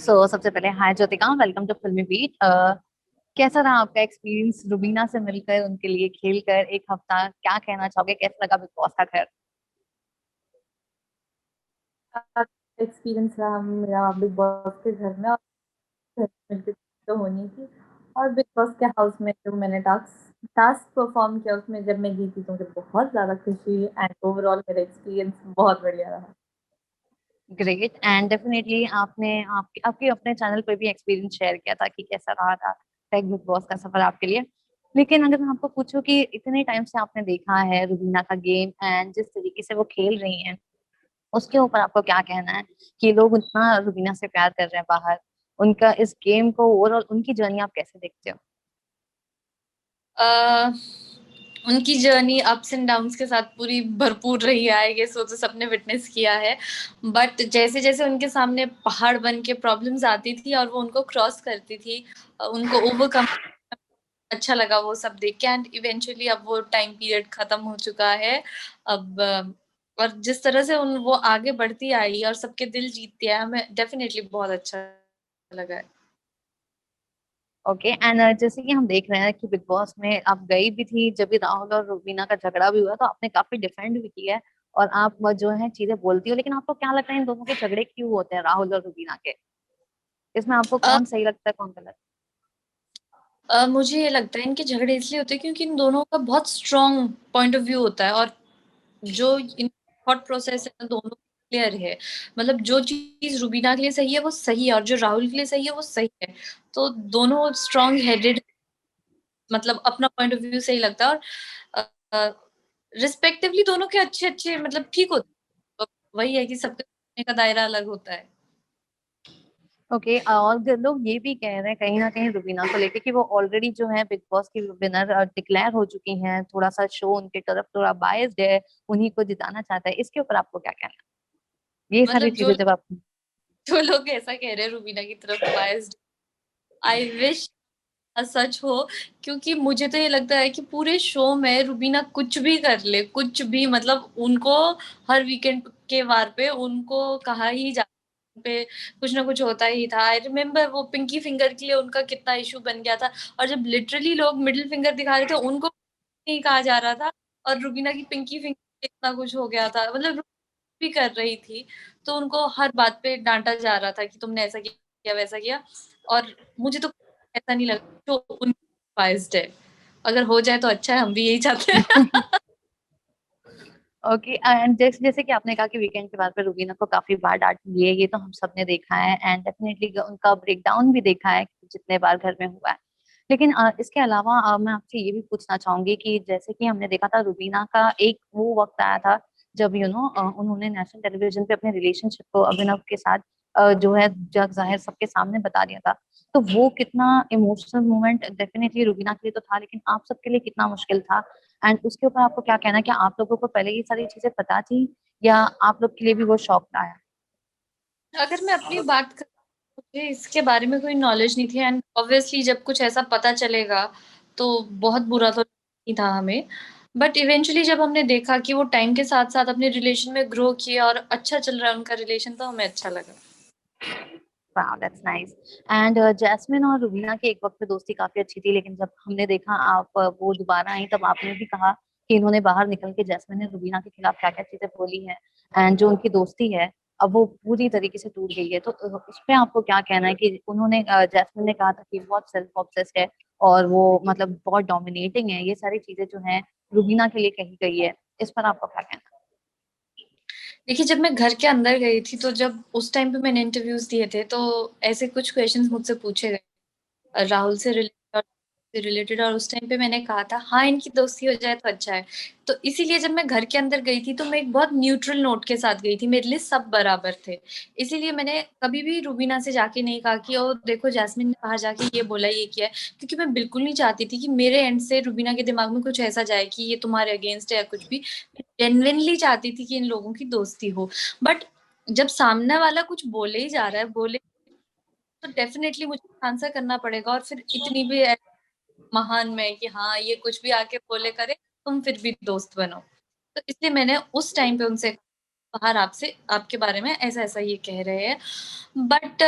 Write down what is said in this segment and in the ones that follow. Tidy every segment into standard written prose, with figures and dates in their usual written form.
सबसे पहले हाय Jyotika, welcome to फिल्मी बीट। कैसा रहा आपका एक्सपीरियंस रुबीना से मिलकर, उनके लिए खेलकर एक हफ्ता? क्या कहना चाहोगे, कैसा लगा बिग बॉस का घर? एक्सपीरियंस रहा मेरा बिग बॉस के घर में। और घर में मिलके तो होनी थी। और बिग बॉस के हाउस में जो मैंने टास्क टास्क परफॉर्म किया उसमें जब मैं जीती तो मुझे बहुत ज्यादा खुशी हुई एंड ओवरऑल मेरा एक्सपीरियंस बहुत बढ़िया रहा। ग्रेट। एंड डेफिनेटली आपने आपके आपके अपने चैनल पर भी एक्सपीरियंस शेयर किया था कि कैसा रहा था बिग बॉस का सफर आपके लिए। लेकिन अगर मैं आपको पूछूं कि इतने टाइम से आपने देखा है रुबीना का गेम एंड जिस तरीके से वो खेल रही हैं, उसके ऊपर आपको क्या कहना है कि लोग उतना रुबीना से प्यार कर रहे हैं बाहर? उनका इस गेम को ओवरऑल उनकी जर्नी आप कैसे देखते हो? अह उनकी जर्नी अप्स एंड डाउन्स के साथ पूरी भरपूर रही है, आई गेस वो तो सबने विटनेस किया है। बट जैसे जैसे उनके सामने पहाड़ बन के प्रॉब्लम्स आती थी और वो उनको क्रॉस करती थी, उनको ओवरकम अच्छा लगा वो सब देख के। एंड इवेंचुअली अब वो टाइम पीरियड खत्म हो चुका है। अब और जिस तरह से उन वो आगे बढ़ती आई और सबके दिल जीतती है, हमें डेफिनेटली बहुत अच्छा लगा है। ओके। एंड जैसे कि हम देख रहे हैं कि बिग बॉस में आप गई भी थी, जब भी राहुल और रुबीना का झगड़ा भी हुआ तो आपने काफी डिफेंड भी किया है और आप वो जो है चीजें बोलती हो। लेकिन आपको क्या लगता है इन दोनों के झगड़े क्यों होते हैं, राहुल और रुबीना के? इसमें आपको अ, कौन सही लगता है, कौन गलत? मुझे ये लगता है इनके झगड़े इसलिए होते हैं क्योंकि इन दोनों का बहुत स्ट्रॉन्ग पॉइंट ऑफ व्यू होता है। और जो इन थॉट प्रोसेस है ना, दोनों क्लियर है। मतलब जो चीज रुबीना के लिए सही है वो सही है, और जो राहुल के लिए सही है वो सही है। तो दोनों स्ट्रॉन्ग हेडेड, मतलब अपना पॉइंट ऑफ व्यू सही लगता है। और रिस्पेक्टिवली दोनों के अच्छे अच्छे मतलब ठीक होते हैं। वही है कि सबके सोचने का दायरा अलग होता है। ओके। और लोग ये भी कह रहे हैं कहीं ना कहीं रुबीना को लेके कि वो ऑलरेडी जो है बिग बॉस की विनर डिक्लेयर हो चुकी हैं, थोड़ा सा शो उनके तरफ थोड़ा बायस्ड है, उन्हीं को जिताना चाहता है। इसके ऊपर आपको क्या कहना है, ये सारी मतलब जो चीजें जब आप? जो लोग ऐसा कह रहे हैं रुबीना की तरफ बायस्ड, आई विश सच हो। क्योंकि मुझे तो ये लगता है कि पूरे शो में रुबीना कुछ भी कर ले, कुछ भी, मतलब उनको हर वीकेंड के वार पे उनको कहा ही जा पे कुछ ना कुछ होता ही था। आई रिमेम्बर वो पिंकी फिंगर के लिए उनका कितना इशू बन गया था। और जब लिटरली लोग मिडिल फिंगर दिखा रहे थे उनको नहीं कहा जा रहा था, और रुबीना की पिंकी फिंगर इतना कुछ हो गया था। मतलब भी कर रही थी तो उनको हर बात पे डांटा जा रहा था कि तुमने ऐसा किया वैसा किया। और मुझे तो ऐसा नहीं लगा जो उनकी बाइस्ड है। अगर हो जाए तो अच्छा है, हम भी यही चाहते हैं। ओके। एंड जैसे जैसे कि आपने कहा कि वीकेंड के बाद पे रुबीना को काफी बार डांट दिए, ये तो हम सबने देखा है एंड डेफिनेटली उनका ब्रेकडाउन भी देखा है कि जितने बार घर में हुआ है। लेकिन इसके अलावा मैं आपसे ये भी पूछना चाहूंगी कि जैसे कि हमने देखा था रुबीना का एक वो वक्त आया था जब उन्होंने नेशनल टेलीविजन पे अपने रिलेशनशिप को अभिनव के साथ जो है जग जाहिर सबके सामने बता दिया था। तो वो कितना इमोशनल मोमेंट डेफिनेटली रुबीना के लिए तो था, लेकिन आप सबके लिए कितना मुश्किल था? एंड उसके ऊपर आपको क्या कहना है, क्या आप लोगों को पहले ये सारी चीजें पता थी या आप लोग के लिए भी वो शौक था? अगर मैं अपनी बात करूं, मुझे इसके बारे में कोई नॉलेज नहीं थी। एंड ऑब्वियसली जब कुछ ऐसा पता चलेगा तो बहुत बुरा तो नहीं था हमें। बट इवेंचुअली जब हमने देखा कि वो टाइम के साथ साथ अपने रिलेशन में ग्रो किया और अच्छा चल रहा है उनका रिलेशन, तो हमें अच्छा लगा। वाह, दैट्स नाइस। एंड जैस्मिन और रुबीना की एक वक्त पे दोस्ती काफी अच्छी थी, लेकिन जब हमने देखा आप वो दोबारा आई तब आपने भी कहा कि इन्होंने बाहर निकल के जैस्मिन ने रुबीना के खिलाफ क्या क्या चीजें बोली हैं एंड जो उनकी दोस्ती है अब वो पूरी तरीके से टूट गई है। तो उस पे आपको क्या कहना है कि उन्होंने जैस्मिन ने कहा था कि बहुत सेल्फ ऑब्सेस्ड है और वो मतलब बहुत डोमिनेटिंग है, ये सारी चीजें जो है रुबीना के लिए कही गई है, इस पर आपको क्या कहना देखिए, जब मैं घर के अंदर गई थी तो जब उस टाइम पे मैंने इंटरव्यूज दिए थे तो ऐसे कुछ क्वेश्चंस मुझसे पूछे गए राहुल से रिलेटेड। और उस टाइम पे मैंने कहा था हाँ, इनकी दोस्ती हो जाए तो अच्छा है। तो इसीलिए जब मैं घर के अंदर गई थी तो मैं एक बहुत न्यूट्रल नोट के साथ गई थी, मेरे लिए सब बराबर थे। इसीलिए मैंने कभी भी रुबीना से जाके नहीं कहा कि ओ देखो जैस्मिन ने बाहर जाके ये बोला ये किया है। क्योंकि मैं बिल्कुल नहीं चाहती थी कि मेरे एंड से रुबीना के दिमाग में कुछ ऐसा जाए कि ये तुम्हारे अगेंस्ट है या कुछ भी। जेन्युइनली चाहती थी कि इन लोगों की दोस्ती हो। बट जब सामने वाला कुछ बोले ही जा रहा है, बोले, तो डेफिनेटली मुझे आंसर करना पड़ेगा। और फिर इतनी भी महान में कि हाँ ये कुछ भी आके बोले करे, तुम फिर भी दोस्त बनो। तो इसलिए मैंने उस टाइम पे उनसे कहा बाहर आपसे आपके बारे में ऐसा ऐसा ये कह रहे हैं, but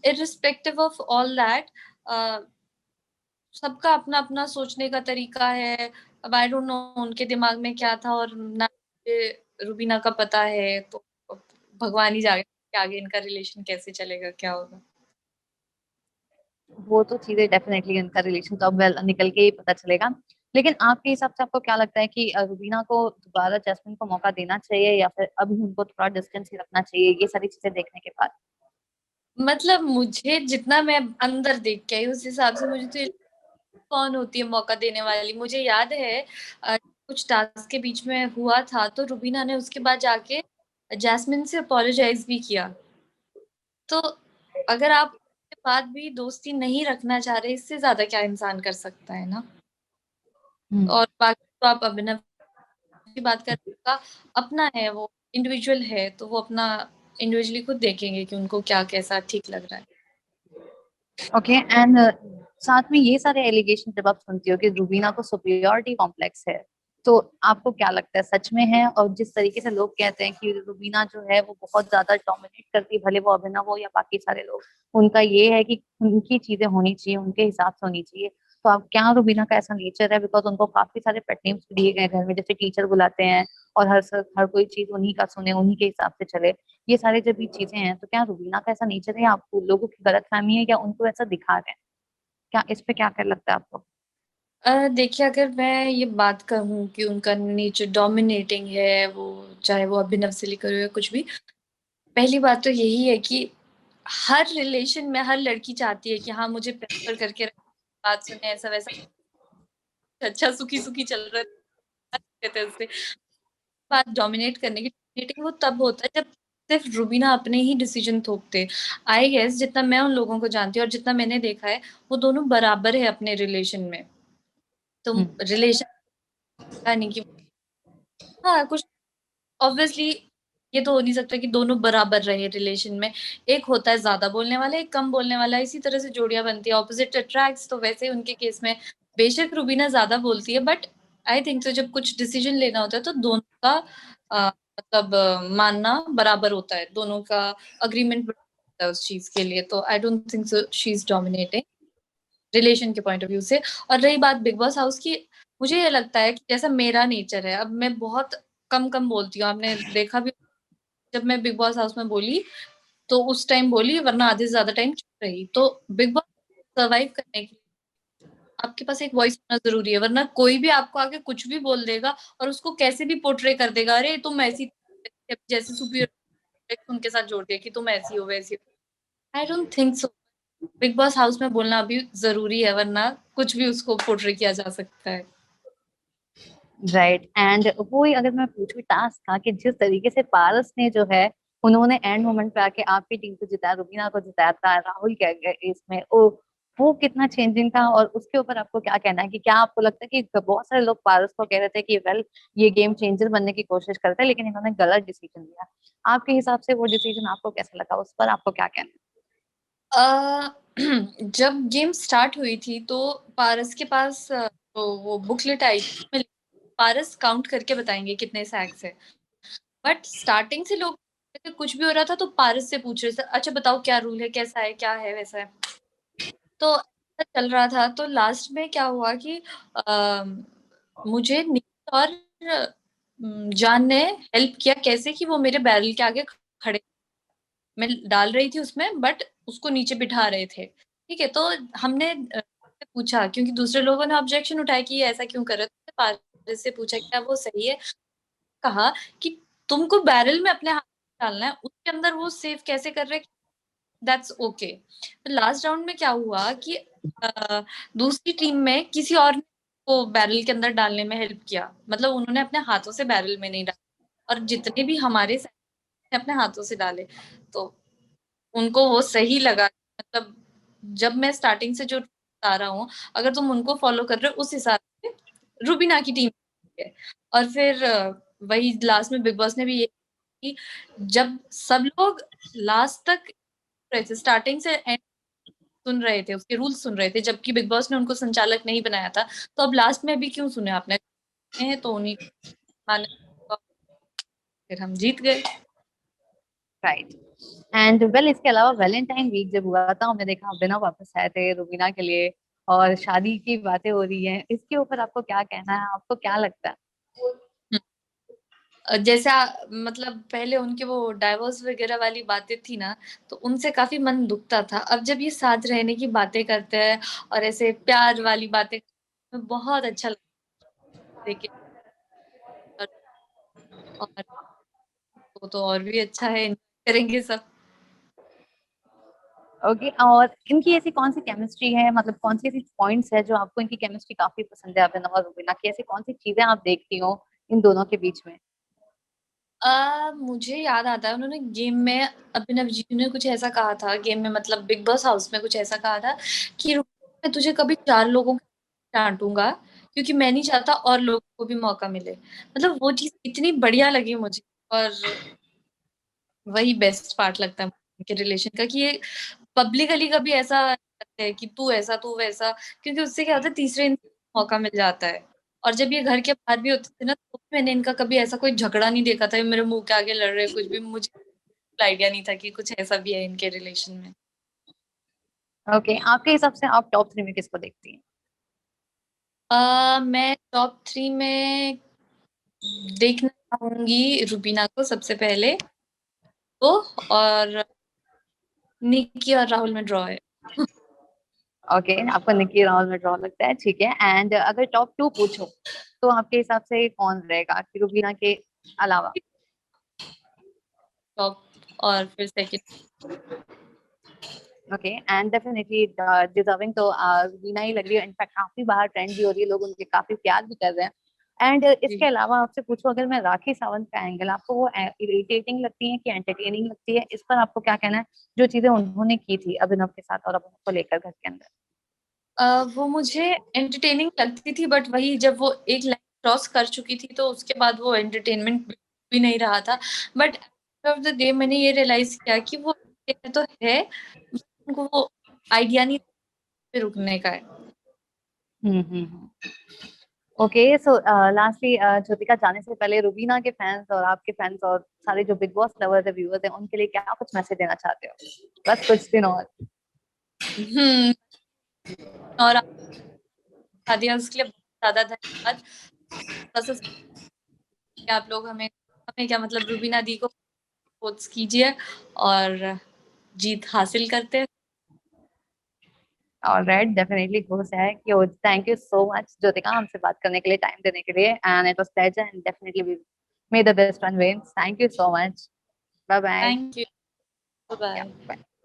irrespective of all that, सबका अपना अपना सोचने का तरीका है। अब आई डोंट नो उनके दिमाग में क्या था, और ना मुझे रूबीना का पता है, तो भगवान ही जाने कि आगे इनका रिलेशन कैसे चलेगा, क्या होगा। वो तो चीजें डेफिनेटली उनका रिलेशन तो अब वेल निकल के ही पता चलेगा। लेकिन आपके हिसाब से आपको क्या लगता है कि रुबीना को दोबारा जैस्मिन को मौका देना चाहिए या फिर अभी उनको थोड़ा डिस्टेंस ही रखना चाहिए ये सारी चीजें देखने के बाद? मतलब मुझे जितना मैं अंदर देख के आई उस हिसाब से मुझे तो कौन होती है मौका देने वाली। मुझे याद है कुछ टास्क के बीच में हुआ था, तो रुबीना ने उसके बाद जाके जैस्मिन से अपोलोजाइज भी किया। तो अगर आप उसके बाद भी दोस्ती नहीं रखना चाह रहे, इससे ज्यादा क्या इंसान कर सकता है ना। हम्म। और बाकी तो आप अभिनव की बात कर, का अपना है, वो इंडिविजुअल है, तो वो अपना इंडिविजुअली खुद देखेंगे कि उनको क्या कैसा ठीक लग रहा है। ओके एंड साथ में ये सारे एलिगेशन जब आप सुनती हो कि रुबीना को सुपीरियरिटी कॉम्प्लेक्स है, तो आपको क्या लगता है सच में है? और जिस तरीके से लोग कहते हैं कि रुबीना जो है वो बहुत ज्यादा डोमिनेट करती है, भले वो अभिनव हो या बाकी सारे लोग, उनका ये है कि उनकी चीजें होनी चाहिए, उनके हिसाब से होनी चाहिए, तो आप क्या रुबीना का ऐसा नेचर है? बिकॉज उनको काफी सारे पेट नेम्स दिए गए घर में, जैसे टीचर बुलाते हैं और हर कोई चीज उन्हीं का सुने, उन्हीं के हिसाब से चले, ये सारी जब भी चीजें हैं, तो क्या रुबीना का ऐसा नेचर है या आपको लोगों की गलत फहमी है या उनको ऐसा दिखा रहे हैं? क्या इस पे क्या कर लगता है आपको? देखिए, अगर मैं ये बात कहूँ कि उनका नेचर डोमिनेटिंग है, वो चाहे वो अभिनव से लेकर हो या कुछ भी, पहली बात तो यही है कि हर रिलेशन में हर लड़की चाहती है कि हाँ मुझे प्रेफर करके बात सुने, ऐसा वैसा, अच्छा सुखी सुखी चल रहा है, कहते हैं उससे। बात डोमिनेट करने की, डोमिनेटिंग वो तब होता है जब सिर्फ रुबीना अपने ही डिसीजन थोपते। आई गेस जितना मैं उन लोगों को जानती हूँ और जितना मैंने देखा है, वो दोनों बराबर है अपने रिलेशन में। तो हम्म। रिलेशन का नहीं कि हाँ कुछ, ऑब्वियसली ये तो हो नहीं सकता कि दोनों बराबर रहे रिलेशन में। एक होता है ज्यादा बोलने वाला, एक कम बोलने वाला, इसी तरह से जोड़ियां बनती है, ऑपोजिट अट्रैक्ट्स। तो वैसे ही उनके केस में बेशक रुबीना ज्यादा बोलती है, बट आई थिंक तो जब कुछ डिसीजन लेना होता है तो दोनों का मतलब मानना बराबर होता है, दोनों का अग्रीमेंट होता है उस चीज के लिए। तो I don't think so she is dominating relation के पॉइंट ऑफ व्यू से। और रही बात बिग बॉस हाउस की, मुझे ये लगता है कि जैसा मेरा नेचर है, अब मैं बहुत कम कम बोलती हूँ, आपने देखा भी, जब मैं बिग बॉस हाउस में बोली तो उस टाइम बोली, वरना आधे से ज्यादा टाइम चुप रही। तो बिग बॉस सर्वाइव करने के लिए आपके पास एक वॉइस होना जरूरी है, वरना कोई भी आपको आके कुछ भी बोल देगा और उसको कैसे भी पोर्ट्रे कर देगा, अरे तुम ऐसी, जैसे सुपीरियर उनके साथ जोड़ दिया कि तुम ऐसी हो वैसी हो। I don't think so. Big boss house में बोलना अभी जरूरी है, वरना कुछ भी उसको पोर्ट्रे किया जा सकता है। राइट एंड वही अगर मैं पूछूं टास्क का कि जिस तरीके से पारस ने जो है उन्होंने एंड मोमेंट पे आके आपकी टीम को जिताया, रुबीना को जिताया था, राहुल क्या गए इसमें वो कितना चेंजिंग था? और उसके ऊपर आपको क्या कहना है कि क्या आपको लगता है कि बहुत सारे लोग पारस को कह रहे थे कि वेल ये गेम चेंजर बनने की कोशिश करते हैं लेकिन इन्होंने गलत डिसीजन लिया, आपके हिसाब से वो डिसीजन आपको कैसा लगा? उस पर आपको क्या कहना अ, जब गेम स्टार्ट हुई थी तो पारस के पास तो वो बुकलेट आई थी, उसमें पारस काउंट करके बताएंगे कितने सैक्स है। बट स्टार्टिंग से लोग कुछ भी हो रहा था तो पारस से पूछ रहे थे, अच्छा बताओ क्या रूल है, कैसा है, क्या है, वैसा है। तो ऐसा चल रहा था, तो लास्ट में क्या हुआ कि अ, मुझे नील और जान ने हेल्प किया, कैसे कि वो मेरे बैरल के आगे खड़े, मैं डाल रही थी उसमें, बट उसको नीचे बिठा रहे थे। ठीक है, तो हमने पूछा, क्योंकि दूसरे लोगों ने ऑब्जेक्शन उठाया कि ये ऐसा क्यों कर रहे थे, पारस से पूछा क्या वो सही है। कहा कि तुमको बैरल में अपने हाथ डालना है, उसके अंदर वो सेव कैसे कर रहे, दैट्स ओके। तो लास्ट राउंड में क्या हुआ कि दूसरी टीम में किसी और ने को बैरल के अंदर डालने में हेल्प किया, मतलब उन्होंने अपने हाथों से बैरल में नहीं डाला, और जितने भी हमारे side ने अपने हाथों से डाले, तो उनको वो सही लगा। मतलब जब मैं स्टार्टिंग से जो बता रहा हूँ, अगर तुम उनको फॉलो कर रहे हो उस हिसाब से रूबीना की टीम है। और फिर वही लास्ट में बिग बॉस ने भी ये कि जब सब लोग लास्ट तक रहे थे, स्टार्टिंग से एंड सुन रहे थे, उसके रूल्स सुन रहे थे, जबकि बिग बॉस ने उनको संचालक नहीं बनाया था, तो अब लास्ट में भी क्यों सुने आपने, हैं तो उन्हीं को माने। फिर हम जीत गए। राइट। एंड वेल इसके अलावा वैलेंटाइन वीक जब हुआ था हमने देखा बिना वापस आए थे रुबीना के लिए, और शादी की बातें हो रही हैं, इसके ऊपर आपको क्या कहना है, आपको क्या लगता है? जैसा मतलब पहले उनके वो डाइवोर्स वगैरह वाली बातें थी ना, तो उनसे काफी मन दुखता था। अब जब ये साथ रहने की बातें करते हैं और ऐसे प्यार वाली बातें करते हैं, बहुत अच्छा लगता है देख के। और तो और भी अच्छा है, enjoy करेंगे सब। ओके, और इनकी ऐसी कौन सी केमिस्ट्री है, मतलब कौन सी ऐसी पॉइंट्स है जो आपको इनकी केमिस्ट्री काफी पसंद है अभिनव और रुबीना की? ऐसी कौन सी चीजें आप देखती हो इन दोनों के बीच में? मुझे याद आता है उन्होंने गेम में, अभिनव जी ने कुछ ऐसा कहा था गेम में, मतलब बिग बॉस हाउस में कुछ ऐसा कहा था कि मैं तुझे कभी 4 लोगों को डांटूंगा, क्योंकि मैं नहीं चाहता और लोगों को भी मौका मिले। मतलब वो चीज इतनी बढ़िया लगी मुझे। और वही बेस्ट पार्ट लगता है उनके रिलेशन का, कि ये पब्लिकली कभी ऐसा करते हैं कि तू ऐसा तू वैसा, क्योंकि उससे क्या होता है तीसरे इंसान को मौका मिल जाता है। और जब ये घर के बाहर भी होते थे ना, तो भी मैंने इनका कभी ऐसा कोई झगड़ा नहीं देखा था, ये मेरे मुंह के आगे लड़ रहे कुछ भी। मुझे आइडिया नहीं था कि कुछ ऐसा भी है इनके रिलेशन में। ओके, आपके हिसाब से आप टॉप 3 में किसको देखती हैं? मैं टॉप 3 में देखना चाहूंगी रुबीना को सबसे पहले, तो और निक्की और राहुल में ड्रॉ है। ओके, आपको निकी राहुल में ड्रॉ लगता है, ठीक है। एंड अगर टॉप 2 पूछो तो आपके हिसाब से कौन रहेगा कि रुबीना के अलावा? टॉप और फिर second. Okay, and definitely deserving तो रुबीना ही लग रही है। इनफैक्ट काफी बाहर ट्रेंड भी हो रही है, लोग उनके काफी प्यार भी कर रहे हैं। एंड इसके अलावा आपसे पूछो, अगर मैं राखी सावंत का एंगल, आपको वो इरिटेटिंग लगती है कि एंटरटेनिंग लगती है? इस पर आपको क्या कहना है, जो चीजें उन्होंने की थी अभिनव के साथ और अभिनव को लेकर घर के अंदर? वो मुझे एंटरटेनिंग लगती थी, बट वही जब वो एक लाइन क्रॉस कर चुकी थी तो उसके बाद वो एंटरटेनमेंट भी नहीं रहा था। But end of the day मैंने ये रियलाइज किया कि वो तो है, उनको वो आइडिया नहीं पे रुकने का है। हम्म। ओके, सो लास्टली ज्योतिका, जाने से पहले रुबीना के फैंस और आपके फैंस और सारे जो बिग बॉस लवर्स है, व्यूअर्स हैं, उनके लिए क्या कुछ मैसेज देना चाहते हो? बस कुछ दिन और। हम्म। और दिया उसके लिए बहुत ज्यादा धन्यवाद। बस आप लोग हमें हमें क्या मतलब रुबीना दी को कोच कीजिए और जीत हासिल करते हैं। ऑलराइट, डेफिनेटली खुश है कि thank you so much Jyotika हमसे बात करने के लिए, टाइम देने के लिए, and it was pleasure and definitely we may the best one win. Thank you so much. Bye bye. Thank you. Bye. या।